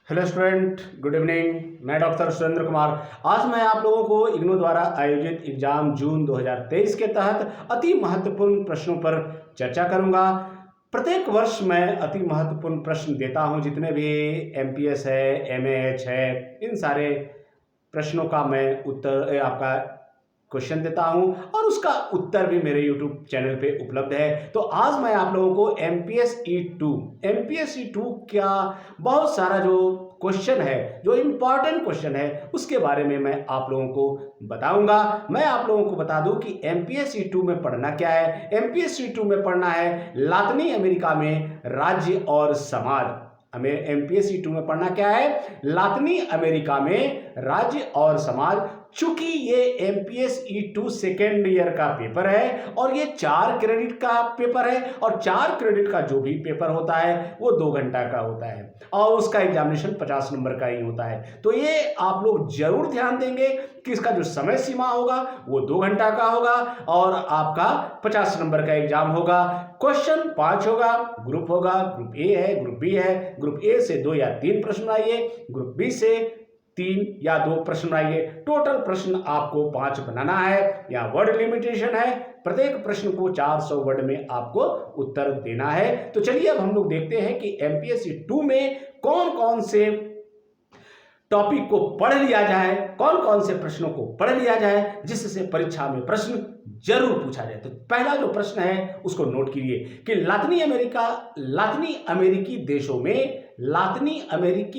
Hello student, good evening. मैं doctor Surendra Kumar. आज मैं आप लोगों को इग्नू द्वारा आयोजित एग्जाम जून 2023 के तहत अति महत्वपूर्ण प्रश्नों पर चर्चा करूंगा। प्रत्येक वर्ष मैं अति महत्वपूर्ण प्रश्न देता हूं। जितने भी एमपीएस है, एमएएच है, इन सारे प्रश्नों का मैं उत्तर आपका क्वेश्चन देता हूं और उसका उत्तर भी मेरे YouTube चैनल पे उपलब्ध है। तो आज मैं आप लोगों को एमपीएस ई टू क्या बहुत सारा जो क्वेश्चन है, जो इंपॉर्टेंट क्वेश्चन है, उसके बारे में मैं आप लोगों को बताऊंगा। मैं आप लोगों को बता दूं कि एमपीएस ई टू में पढ़ना क्या है। एमपीएस ई टू में पढ़ना है लातिनी अमेरिका में राज्य और समाज। हमें एमपीएस ई टू में पढ़ना क्या है? लातिनी अमेरिका में राज्य और समाज। चूंकि ये MPS E two second year का पेपर है और ये 4 क्रेडिट का पेपर है और 4 क्रेडिट का जो भी पेपर होता है वो 2 घंटा का होता है और उसका एग्जामिनेशन 50 नंबर का ही होता है। तो ये आप लोग जरूर ध्यान देंगे कि इसका जो समय सीमा होगा वो 2 घंटा का होगा और आपका 50 नंबर का एग्जाम होगा। क्वेश्चन 5 होगा, ग्रुप होगा, ग्रुप ए है, ग्रुप बी है। ग्रुप ए से 2 या 3 प्रश्न आइए, ग्रुप बी से 3 या 2 प्रश्न आइए। टोटल प्रश्न आपको 5 बनाना है। या वर्ड लिमिटेशन है, प्रत्येक प्रश्न को 400 वर्ड में आपको उत्तर देना है। तो चलिए अब हम लोग देखते हैं कि एमपीएससी 2 में कौन कौन से टॉपिक को पढ़ लिया जाए, कौन कौन से प्रश्नों को पढ़ लिया जाए जिससे परीक्षा में प्रश्न जरूर पूछा जाए। तो पहला जो प्रश्न है उसको नोट कीजिए कि लातिनी अमेरिकी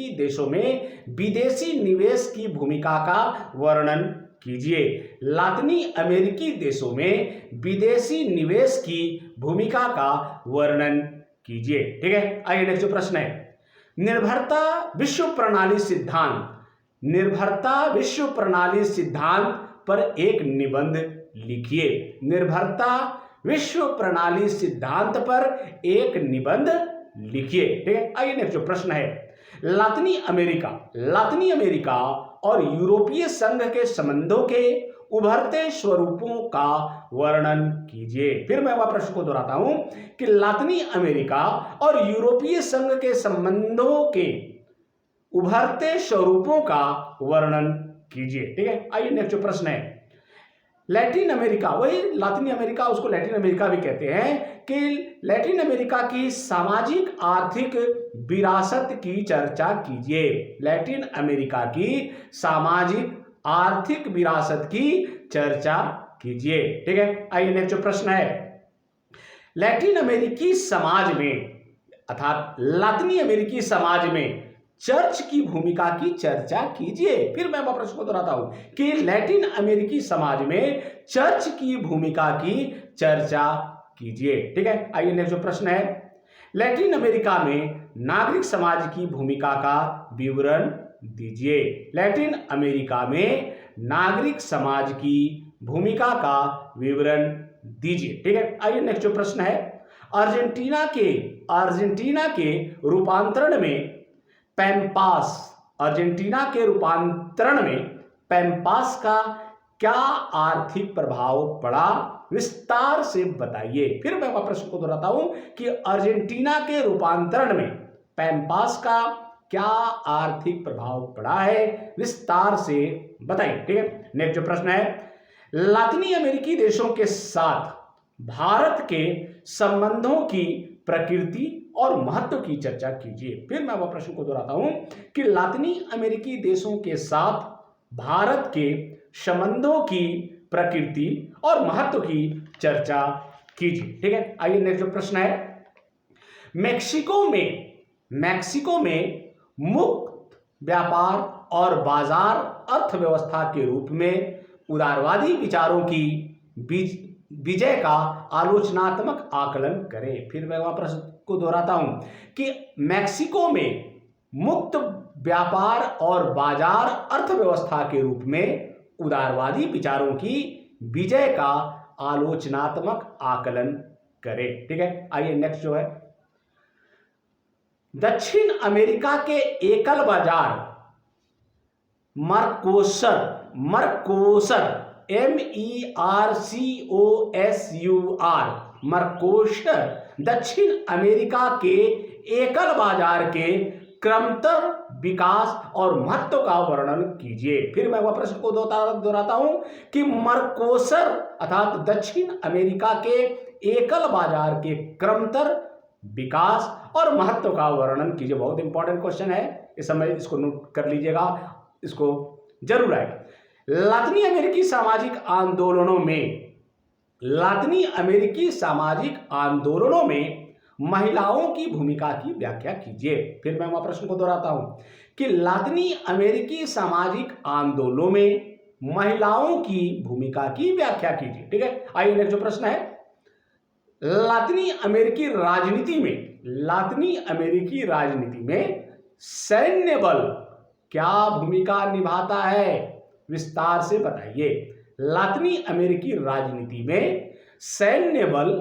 देशों में विदेशी निवेश की भूमिका का वर्णन कीजिए। लातिनी अमेरिकी देशों में विदेशी निवेश की भूमिका का वर्णन कीजिए। ठीक है, आइए नेक्स्ट जो प्रश्न है, निर्भरता विश्व प्रणाली सिद्धांत पर एक निबंध लिखिए। निर्भरता विश्व प्रणाली सिद्धांत पर एक निबंध लिखिए। ठीक है, आइए नेक्स्ट जो प्रश्न है, लातिनी अमेरिका और यूरोपीय संघ के संबंधों के उभरते स्वरूपों का वर्णन कीजिए। फिर मैं वह प्रश्न को दोहराता हूं कि लातिनी अमेरिका और यूरोपीय संघ के संबंधों के उभरते स्वरूपों का वर्णन कीजिए। ठीक है, आइए नेक्स्ट प्रश्न है, लैटिन अमेरिका, वही लातिनी अमेरिका, उसको लैटिन अमेरिका भी कहते हैं, कि लैटिन अमेरिका की सामाजिक आर्थिक विरासत की चर्चा कीजिए। लैटिन अमेरिका की सामाजिक आर्थिक विरासत की चर्चा कीजिए। ठीक है, आइए नेक्स्ट प्रश्न है, लैटिन अमेरिकी समाज में अर्थात लातिनी अमेरिकी समाज में चर्च की भूमिका की चर्चा कीजिए। फिर मैं प्रश्न को दोहराता हूं कि लैटिन अमेरिकी समाज में चर्च की भूमिका की चर्चा कीजिए। ठीक है, आइए नेक्स्ट जो प्रश्न है, लैटिन अमेरिका में नागरिक समाज की भूमिका का विवरण दीजिए। लैटिन अमेरिका में नागरिक समाज की भूमिका का विवरण दीजिए। ठीक है, आइए नेक्स्ट जो प्रश्न है, अर्जेंटीना के रूपांतरण में पैम्पास का क्या आर्थिक प्रभाव पड़ा, विस्तार से बताइए। फिर मैं प्रश्न को दोहराता हूं कि अर्जेंटीना के रूपांतरण में पैम्पास का क्या आर्थिक प्रभाव पड़ा है, विस्तार से बताइए। ठीक है, नेक्स्ट जो प्रश्न है, लातिनी अमेरिकी देशों के साथ भारत के संबंधों की प्रकृति और महत्व की चर्चा कीजिए। फिर मैं वह प्रश्न को दोहराता हूं कि लातिनी अमेरिकी देशों के साथ भारत के संबंधों की प्रकृति और महत्व की चर्चा कीजिए। ठीक है, आइए नेक्स्ट जो प्रश्न है, मैक्सिको में मुक्त व्यापार और बाजार अर्थव्यवस्था के रूप में उदारवादी विचारों की विजय का आलोचनात्मक आकलन करें। फिर मैं वहां प्रश्न को दोहराता हूं कि मैक्सिको में मुक्त व्यापार और बाजार अर्थव्यवस्था के रूप में उदारवादी विचारों की विजय का आलोचनात्मक आकलन करें। ठीक है, आइए नेक्स्ट जो है, दक्षिण अमेरिका के एकल बाजार मर्कोसर मर्कोसर दक्षिण अमेरिका के एकल बाजार के क्रमतर विकास और महत्व का वर्णन कीजिए। फिर मैं वह प्रश्न को दोहराता हूं कि मर्कोसर अर्थात दक्षिण अमेरिका के एकल बाजार के क्रमतर विकास और महत्व का वर्णन कीजिए। बहुत इंपॉर्टेंट क्वेश्चन है, इस समय इसको नोट कर लीजिएगा, इसको जरूर आएगा। लातिनी अमेरिकी सामाजिक आंदोलनों में महिलाओं की भूमिका की व्याख्या कीजिए। फिर मैं वह प्रश्न को दोहराता हूं कि लातिनी अमेरिकी सामाजिक आंदोलनों में महिलाओं की भूमिका की व्याख्या कीजिए। ठीक है, आइए नेक्स्ट जो प्रश्न है, लातिनी अमेरिकी राजनीति में सैन्य बल क्या भूमिका निभाता है, विस्तार से बताइए। लातिनी अमेरिकी राजनीति में सैन्य बल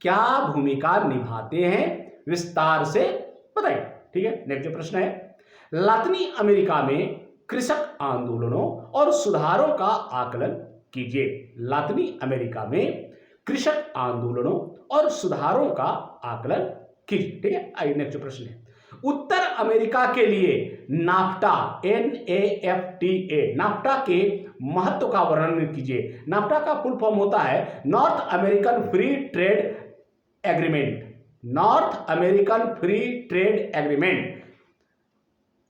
क्या भूमिका निभाते हैं, विस्तार से बताइए। ठीक है, नेक्स्ट जो प्रश्न है, लातिनी अमेरिका में कृषक आंदोलनों और सुधारों का आकलन कीजिए। लातिनी अमेरिका में कृषक आंदोलनों और सुधारों का आकलन कीजिए। ठीक है, आइए नेक्स्ट प्रश्न है, उत्तर अमेरिका के लिए नाफ्टा नाफ्टा के महत्व का वर्णन कीजिए। नाफ्टा का फुल फॉर्म होता है North American free trade agreement.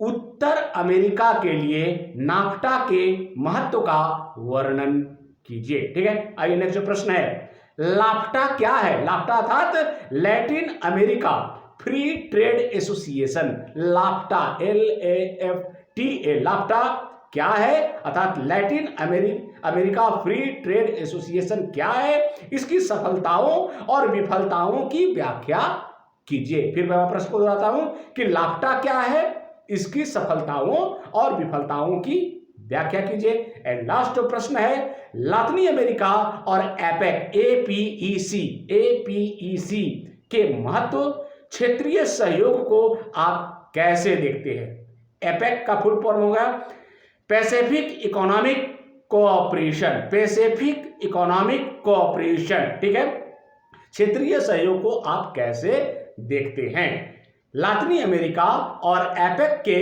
उत्तर अमेरिका के लिए नाफ्टा के महत्व का वर्णन कीजिए। ठीक है, आइए नेक्स्ट जो प्रश्न है, लाफ्टा क्या है। लाफ्टा अर्थात Latin America free trade association. LAFTA LAFTA LAFTA क्या है अर्थात Latin America free trade association क्या है, इसकी सफलताओं और विफलताओं की व्याख्या कीजिए। फिर मैं प्रश्न को दोहराता हूं कि लाफ्टा क्या है, इसकी सफलताओं और विफलताओं की व्याख्या कीजिए। एंड लास्ट जो प्रश्न है, लातिनी अमेरिका और APEC के महत्व क्षेत्रीय सहयोग को आप कैसे देखते हैं। एपेक का फुल फॉर्म होगा पैसिफिक इकोनॉमिक कोऑपरेशन। ठीक है, क्षेत्रीय सहयोग को आप कैसे देखते हैं। लातिनी अमेरिका और एपेक के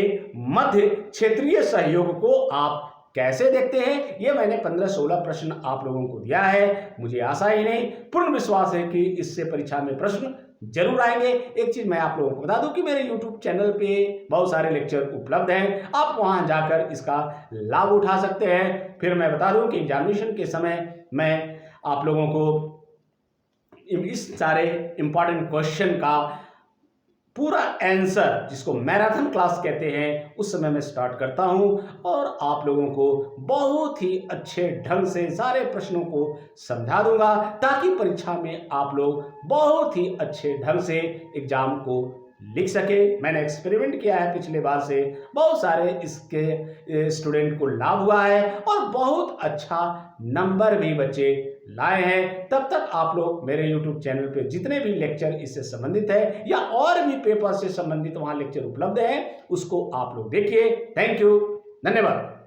मध्य क्षेत्रीय सहयोग को आप कैसे देखते हैं। यह मैंने 15-16 प्रश्न आप लोगों को दिया है। मुझे आशा ही नहीं पूर्ण विश्वास है कि इससे परीक्षा में प्रश्न जरूर आएंगे। एक चीज मैं आप लोगों को बता दूं कि मेरे YouTube चैनल पे बहुत सारे लेक्चर उपलब्ध हैं, आप वहां जाकर इसका लाभ उठा सकते हैं। फिर मैं बता दूं कि एग्जामिनेशन के समय मैं आप लोगों को इस सारे इंपॉर्टेंट क्वेश्चन का पूरा आंसर, जिसको मैराथन क्लास कहते हैं, उस समय मैं स्टार्ट करता हूं और आप लोगों को बहुत ही अच्छे ढंग से सारे प्रश्नों को समझा दूंगा, ताकि परीक्षा में आप लोग बहुत ही अच्छे ढंग से एग्जाम को लिख सके। मैंने एक्सपेरिमेंट किया है पिछले बार से, बहुत सारे इसके स्टूडेंट को लाभ हुआ है और बहुत अच्छा नंबर भी बच्चे लाए हैं। तब तक आप लोग मेरे YouTube चैनल पे जितने भी लेक्चर इससे संबंधित है या और भी पेपर से संबंधित वहां लेक्चर उपलब्ध है, उसको आप लोग देखिए। थैंक यू, धन्यवाद।